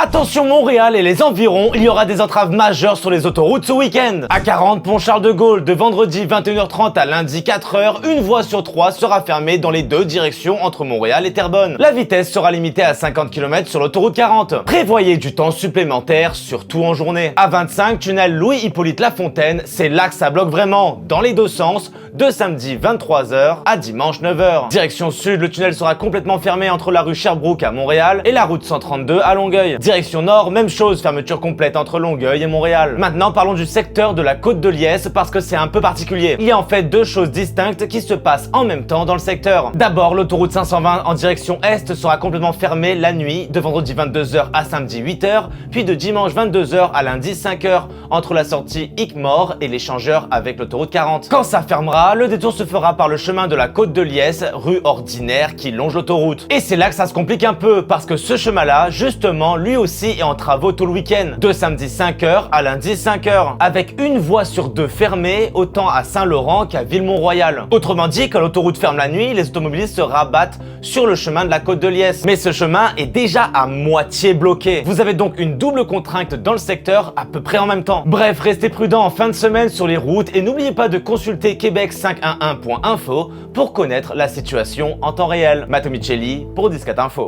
Attention Montréal et les environs, il y aura des entraves majeures sur les autoroutes ce week-end. À 40 pont Charles de Gaulle, de vendredi 21h30 à lundi 4h, une voie sur 3 sera fermée dans les deux directions entre Montréal et Terrebonne. La vitesse sera limitée à 50 km sur l'autoroute 40. Prévoyez du temps supplémentaire, surtout en journée. À 25, tunnel Louis-Hippolyte Lafontaine, c'est là que ça bloque vraiment, dans les deux sens, de samedi 23h à dimanche 9h. Direction sud, le tunnel sera complètement fermé entre la rue Sherbrooke à Montréal et la route 132 à Longueuil. Direction nord, même chose, fermeture complète entre Longueuil et Montréal. Maintenant, parlons du secteur de la côte de Liesse parce que c'est un peu particulier. Il y a en fait deux choses distinctes qui se passent en même temps dans le secteur. D'abord, l'autoroute 520 en direction est sera complètement fermée la nuit, de vendredi 22h à samedi 8h, puis de dimanche 22h à lundi 5h, entre la sortie Hickmore et l'échangeur avec l'autoroute 40. Quand ça fermera, le détour se fera par le chemin de la côte de Liesse, rue ordinaire qui longe l'autoroute. Et c'est là que ça se complique un peu, parce que ce chemin-là, justement, lui aussi est en travaux tout le week-end, de samedi 5h à lundi 5h, avec une voie sur deux fermée, autant à Saint-Laurent qu'à Villemont-Royal. Autrement dit, quand l'autoroute ferme la nuit, les automobilistes se rabattent sur le chemin de la côte de Liesse. Mais ce chemin est déjà à moitié bloqué. Vous avez donc une double contrainte dans le secteur à peu près en même temps. Bref, restez prudents en fin de semaine sur les routes et n'oubliez pas de consulter québec511.info pour connaître la situation en temps réel. Matteo Micheli pour 14 Info.